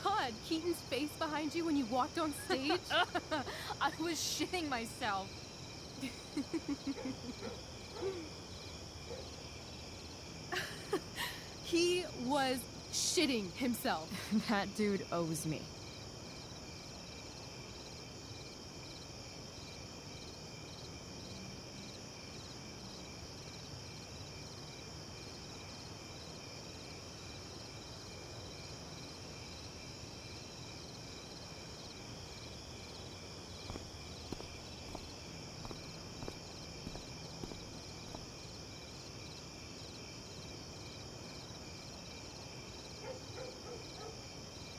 god, Keaton's face behind you when you walked on stage? I was shitting myself. He was shitting himself. That dude owes me.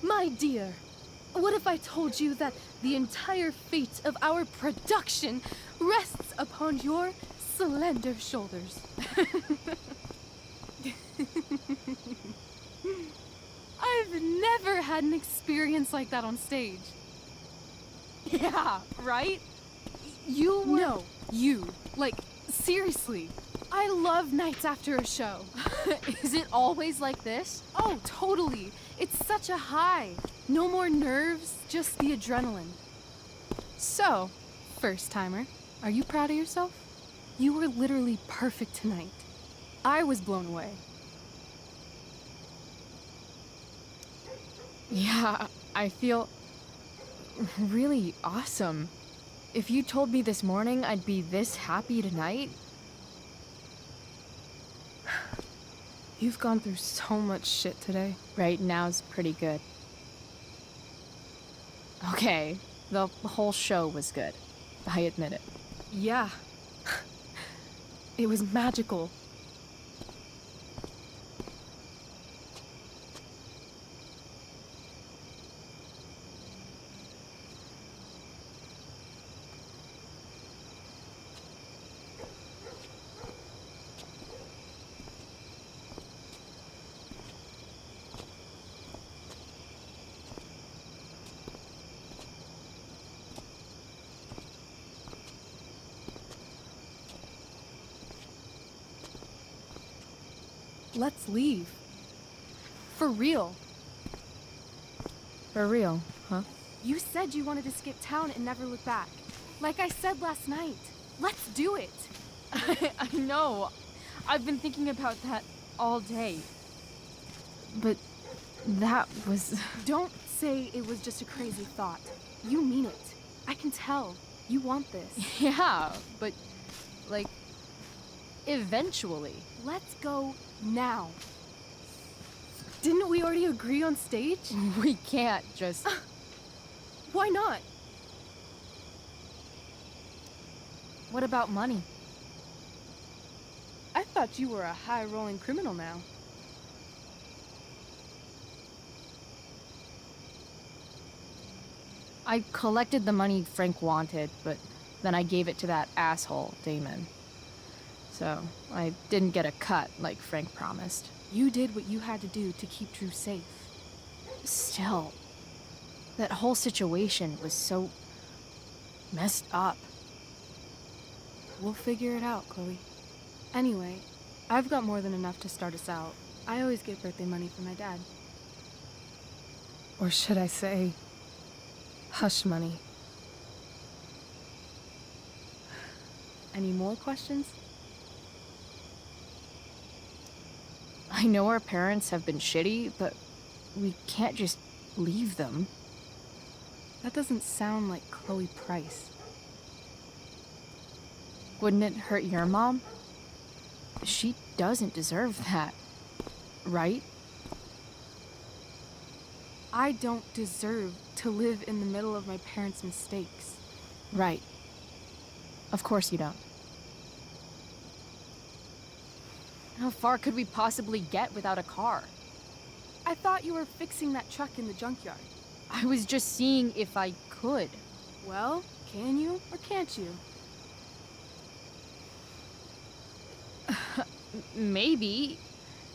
My dear, what if I told you that the entire fate of our production rests upon your slender shoulders? I've never had an experience like that on stage. Yeah, right? You were... No, you. Like, seriously. I love nights after a show. Is it always like this? Oh, totally. It's such a high. No more nerves, just the adrenaline. So, first timer, are you proud of yourself? You were literally perfect tonight. I was blown away. Yeah, I feel really awesome. If you told me this morning I'd be this happy tonight... You've gone through so much shit today. Right now's pretty good. Okay, the whole show was good. I admit it. Yeah. It was magical. Let's leave. For real. For real, huh? You said you wanted to skip town and never look back. Like I said last night. Let's do it. I know. I've been thinking about that all day. But that was... Don't say it was just a crazy thought. You mean it. I can tell. You want this. Yeah, but, like, eventually. Let's go now. Didn't we already agree on stage? We can't just... Why not? What about money? I thought you were a high-rolling criminal now. I collected the money Frank wanted, but then I gave it to that asshole, Damon. So, I didn't get a cut like Frank promised. You did what you had to do to keep Drew safe. Still, that whole situation was so messed up. We'll figure it out, Chloe. Anyway, I've got more than enough to start us out. I always get birthday money from my dad. Or should I say, hush money. Any more questions? I know our parents have been shitty, but we can't just leave them. That doesn't sound like Chloe Price. Wouldn't it hurt your mom? She doesn't deserve that, right? I don't deserve to live in the middle of my parents' mistakes. Right. Of course you don't. How far could we possibly get without a car? I thought you were fixing that truck in the junkyard. I was just seeing if I could. Well, can you or can't you? Maybe.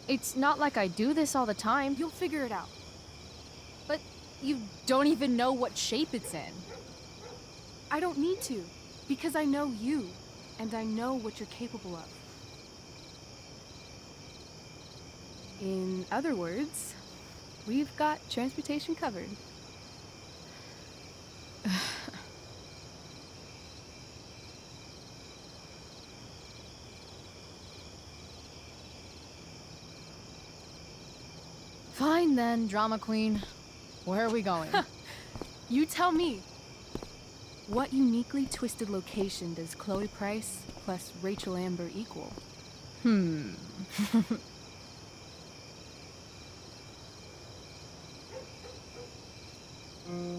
It's not like I do this all the time. You'll figure it out. But you don't even know what shape it's in. I don't need to, because I know you, and I know what you're capable of. In other words, we've got transportation covered. Fine then, drama queen. Where are we going? You tell me. What uniquely twisted location does Chloe Price plus Rachel Amber equal?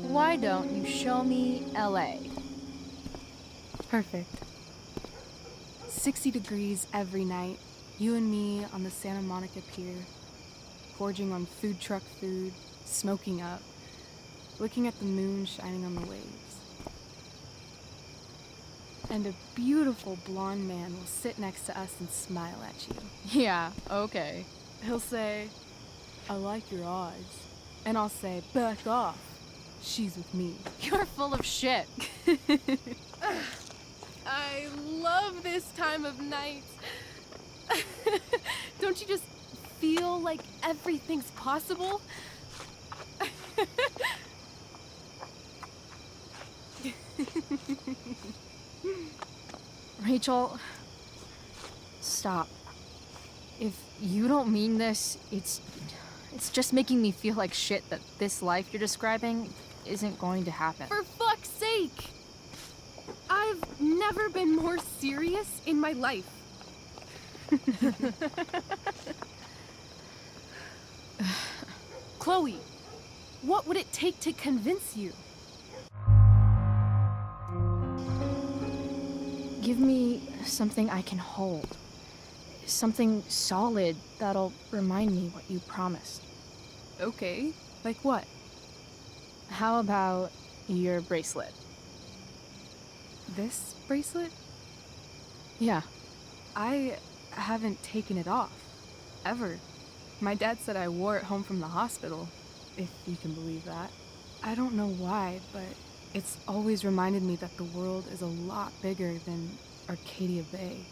Why don't you show me LA? Perfect. 60 degrees every night. You and me on the Santa Monica Pier, gorging on food truck food, smoking up, looking at the moon shining on the waves. And a beautiful blonde man will sit next to us and smile at you. Yeah, okay. He'll say, "I like your eyes." And I'll say, "Back off. She's with me." You're full of shit. I love this time of night. Don't you just feel like everything's possible? Rachel, stop. If you don't mean this, it's just making me feel like shit that this life you're describing isn't going to happen. For fuck's sake! I've never been more serious in my life. Chloe, what would it take to convince you? Give me something I can hold. Something solid that'll remind me what you promised. Okay, like what? How about your bracelet? This bracelet? Yeah. I haven't taken it off. Ever. My dad said I wore it home from the hospital, if you can believe that. I don't know why, but it's always reminded me that the world is a lot bigger than Arcadia Bay.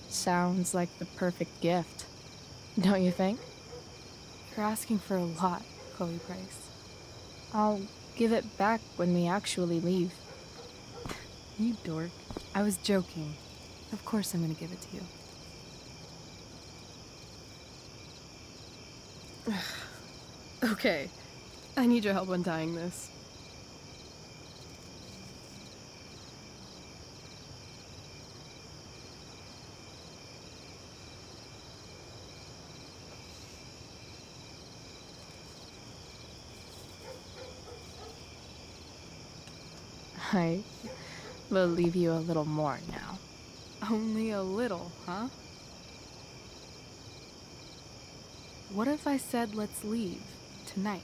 Sounds like the perfect gift. Don't you think? You're asking for a lot, Chloe Price. I'll give it back when we actually leave. You dork. I was joking. Of course I'm gonna give it to you. Okay. I need your help untying this. I believe you a little more now. Only a little, huh? What if I said let's leave tonight?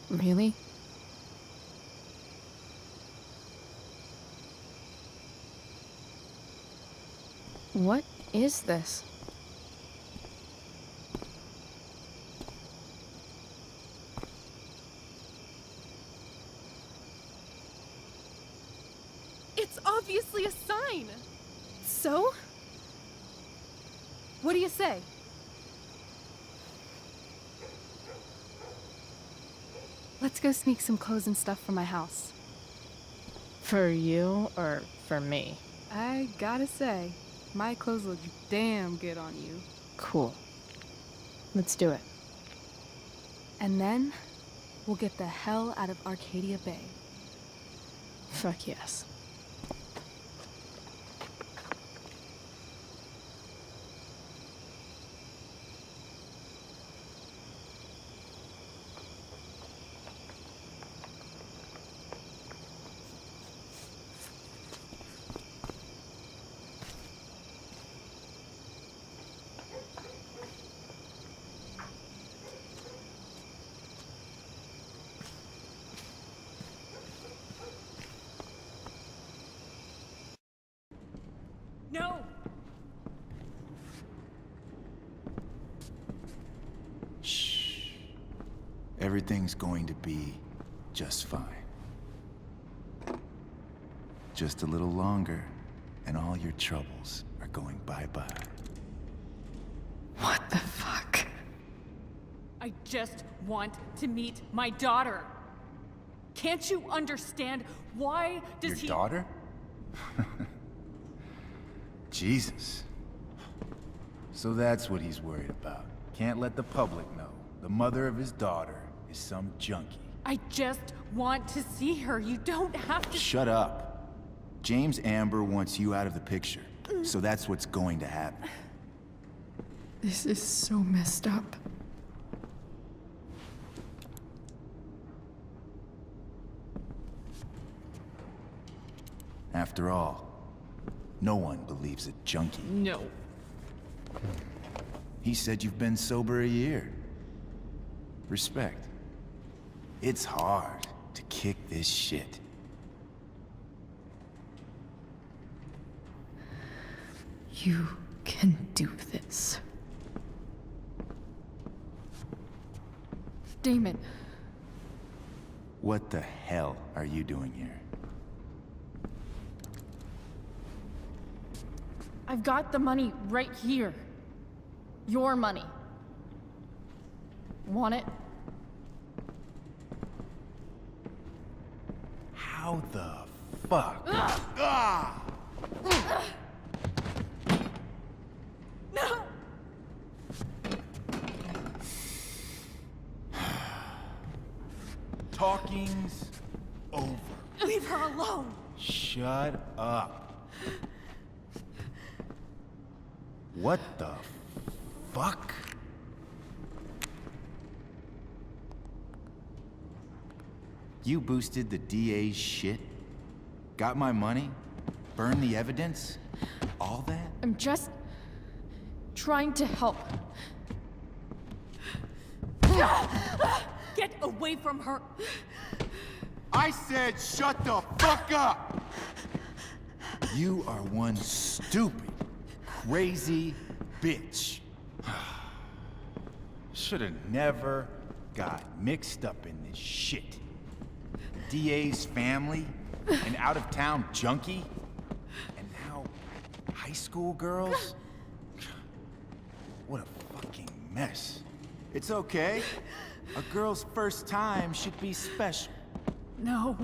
Really? What is this? It's obviously a sign! So? What do you say? Let's go sneak some clothes and stuff from my house. For you or for me? I gotta say, my clothes look damn good on you. Cool. Let's do it. And then, we'll get the hell out of Arcadia Bay. Fuck yes. No! Shh. Everything's going to be just fine. Just a little longer, and all your troubles are going bye-bye. What the fuck? I just want to meet my daughter. Can't you understand? Why does Your daughter? Jesus. So that's what he's worried about. Can't let the public know. The mother of his daughter is some junkie. I just want to see her. You don't have to. Shut up. James Amber wants you out of the picture. So that's what's going to happen. This is so messed up. After all, no one believes a junkie. No. He said you've been sober a year. Respect. It's hard to kick this shit. You can do this. Damon. What the hell are you doing here? I've got the money right here. Your money. Want it? How the fuck? Ah! No! Talking's over. Leave her alone! Shut up. What the fuck? You boosted the DA's shit? Got my money? Burned the evidence? All that? I'm just trying to help. Get away from her! I said shut the fuck up! You are one stupid, crazy bitch. Should've never got mixed up in this shit. The DA's family, an out-of-town junkie, and now high school girls? What a fucking mess. It's okay. A girl's first time should be special. No.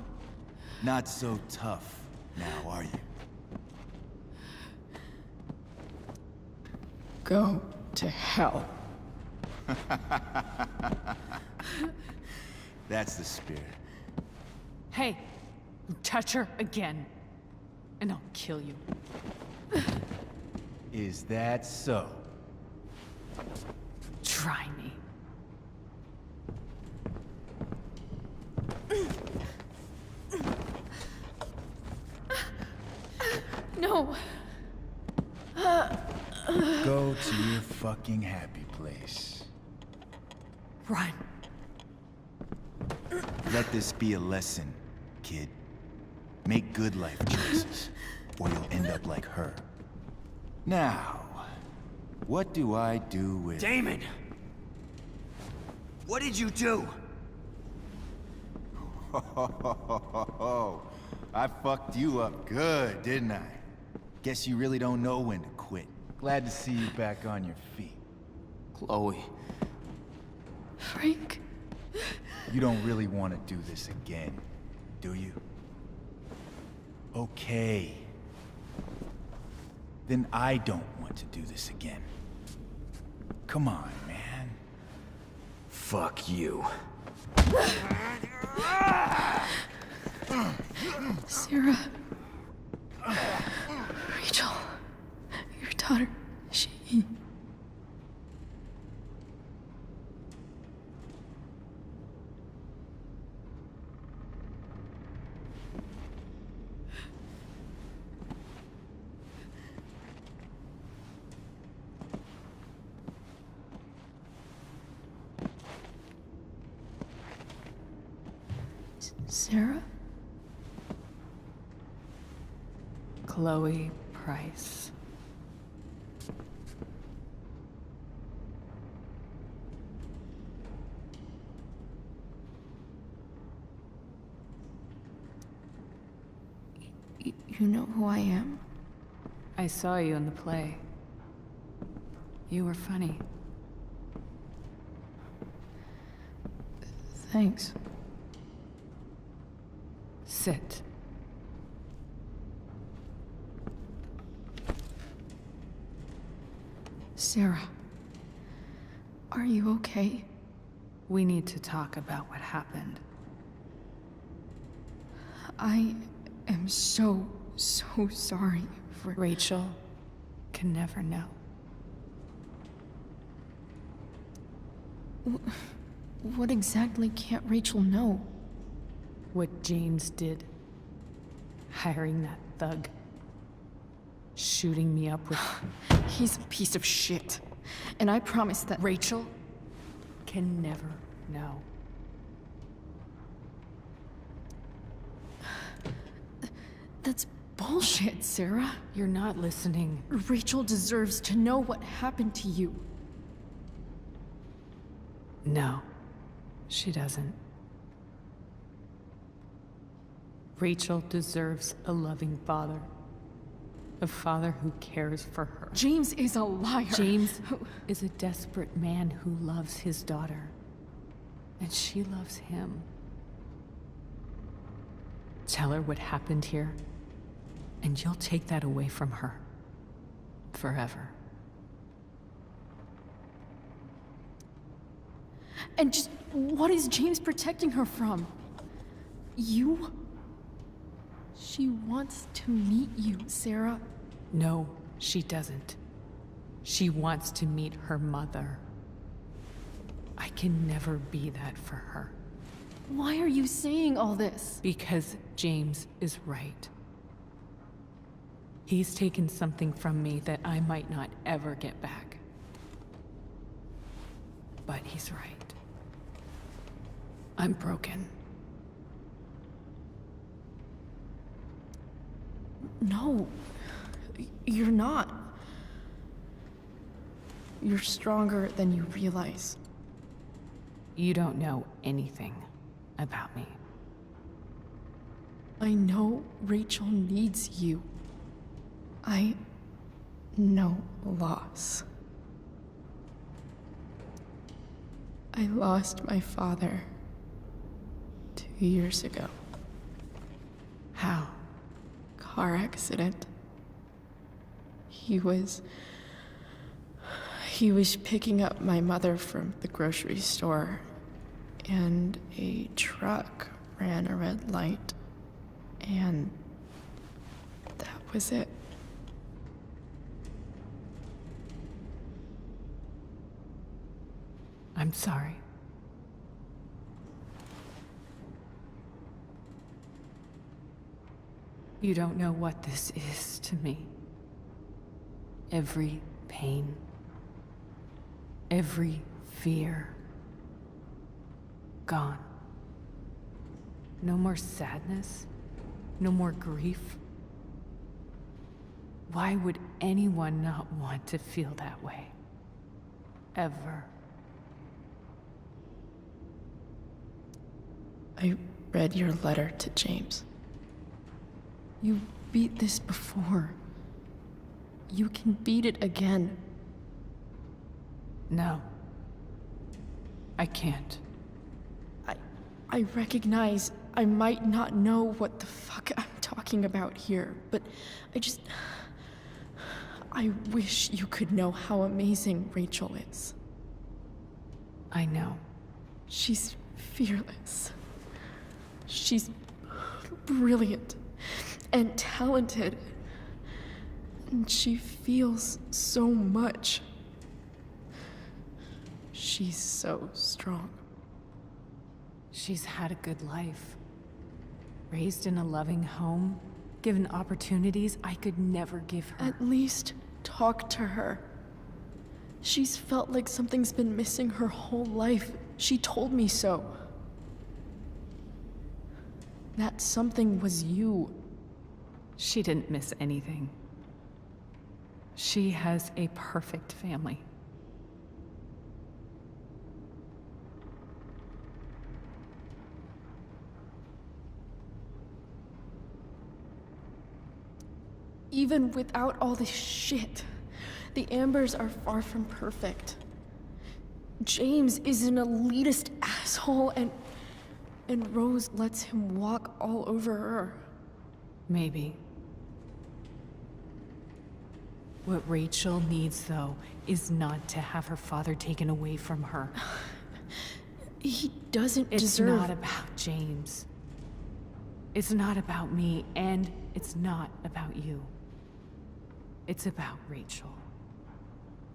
Not so tough now, are you? Go to hell. That's the spirit. Hey, you touch her again, and I'll kill you. Is that so? Try me. No. Go to your fucking happy place. Run. Let this be a lesson, kid. Make good life choices, or you'll end up like her. Now, what do I do with... Damon! What did you do? I fucked you up good, didn't I? Guess you really don't know when to quit. Glad to see you back on your feet. Chloe. Frank. You don't really want to do this again, do you? Okay. Then I don't want to do this again. Come on, man. Fuck you. Sera. Rachel. Your daughter. She... Sera? Chloe Price. You know who I am? I saw you in the play. You were funny. Thanks. Sit. Sera, are you okay? We need to talk about what happened. I am so sorry for... Rachel can never know. What exactly can't Rachel know? What James did. Hiring that thug. Shooting me up with... He's a piece of shit. And I promise that... Rachel can never know. That's bullshit, Sera. You're not listening. Rachel deserves to know what happened to you. No, she doesn't. Rachel deserves a loving father. A father who cares for her. James is a liar. James is a desperate man who loves his daughter. And she loves him. Tell her what happened here, and you'll take that away from her. Forever. And just what is James protecting her from? You? She wants to meet you, Sera. No, she doesn't. She wants to meet her mother. I can never be that for her. Why are you saying all this? Because James is right. He's taken something from me that I might not ever get back. But he's right. I'm broken. No, you're not. You're stronger than you realize. You don't know anything about me. I know Rachel needs you. I know loss. I lost my father 2 years ago. How? Car accident. He was picking up my mother from the grocery store, and a truck ran a red light, and that was it. I'm sorry. You don't know what this is to me. Every pain, every fear, gone. No more sadness, no more grief. Why would anyone not want to feel that way? Ever. I read your letter to James. You beat this before. You can beat it again. No. I can't. I recognize I might not know what the fuck I'm talking about here, but I wish you could know how amazing Rachel is. I know. She's fearless. She's brilliant and talented. And she feels so much. She's so strong. She's had a good life. Raised in a loving home, given opportunities I could never give her. At least talk to her. She's felt like something's been missing her whole life. She told me so. That something was you. She didn't miss anything. She has a perfect family. Even without all this shit, the Ambers are far from perfect. James is an elitist asshole, and Rose lets him walk all over her. Maybe. What Rachel needs, though, is not to have her father taken away from her. He doesn't It's deserve... not about James. It's not about me, and it's not about you. It's about Rachel.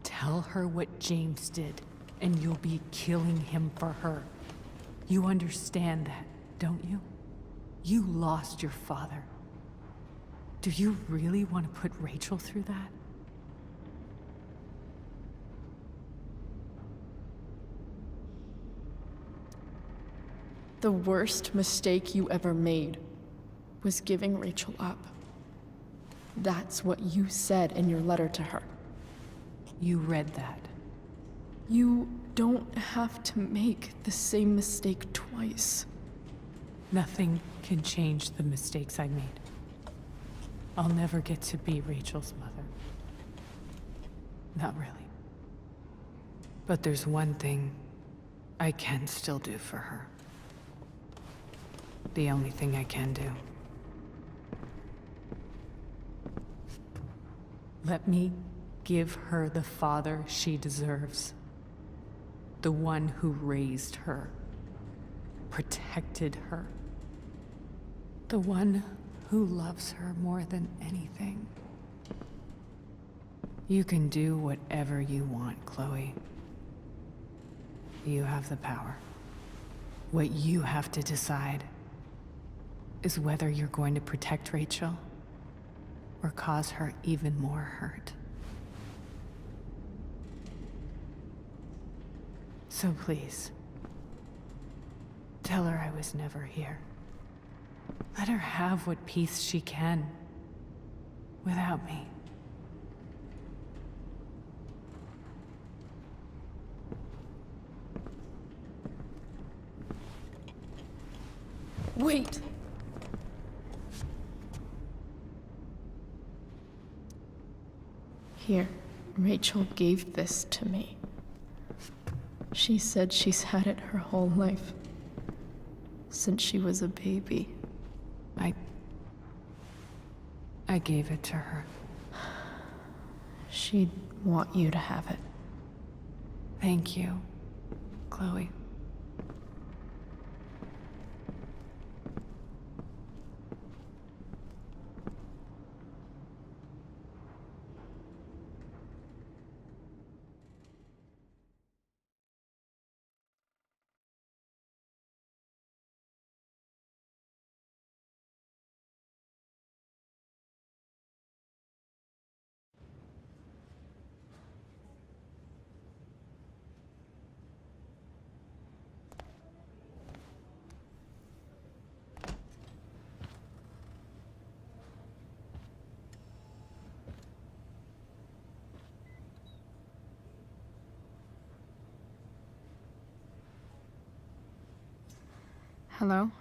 Tell her what James did, and you'll be killing him for her. You understand that, don't you? You lost your father. Do you really want to put Rachel through that? The worst mistake you ever made was giving Rachel up. That's what you said in your letter to her. You read that. You don't have to make the same mistake twice. Nothing can change the mistakes I made. I'll never get to be Rachel's mother. Not really. But there's one thing I can still do for her. The only thing I can do. Let me give her the father she deserves. The one who raised her, protected her. The one who loves her more than anything. You can do whatever you want, Chloe. You have the power. What you have to decide is whether you're going to protect Rachel or cause her even more hurt. So please, tell her I was never here. Let her have what peace she can without me. Wait! Here, Rachel gave this to me. She said she's had it her whole life. Since she was a baby. I gave it to her. She'd want you to have it. Thank you, Chloe. Hello?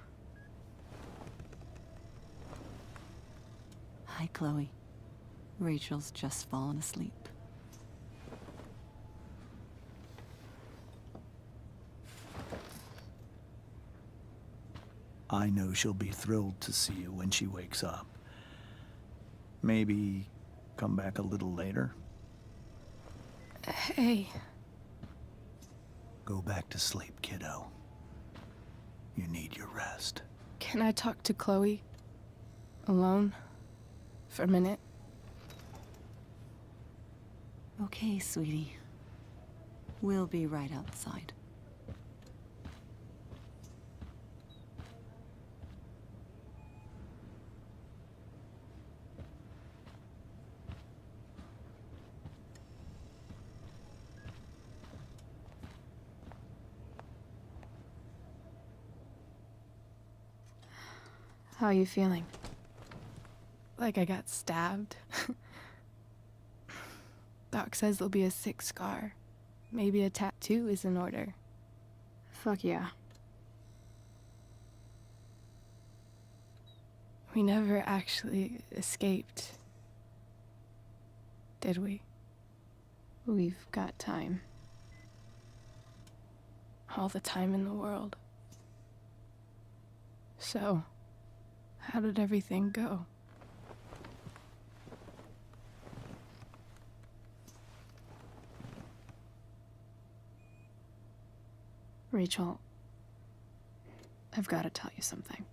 Hi, Chloe. Rachel's just fallen asleep. I know she'll be thrilled to see you when she wakes up. Maybe come back a little later? Hey. Go back to sleep, kiddo. You need your rest. Can I talk to Chloe? Alone? For a minute? Okay, sweetie. We'll be right outside. How are you feeling? Like I got stabbed? Doc says there'll be a sick scar. Maybe a tattoo is in order. Fuck yeah. We never actually escaped, Did we? We've got time. All the time in the world. So, how did everything go? Rachel, I've got to tell you something.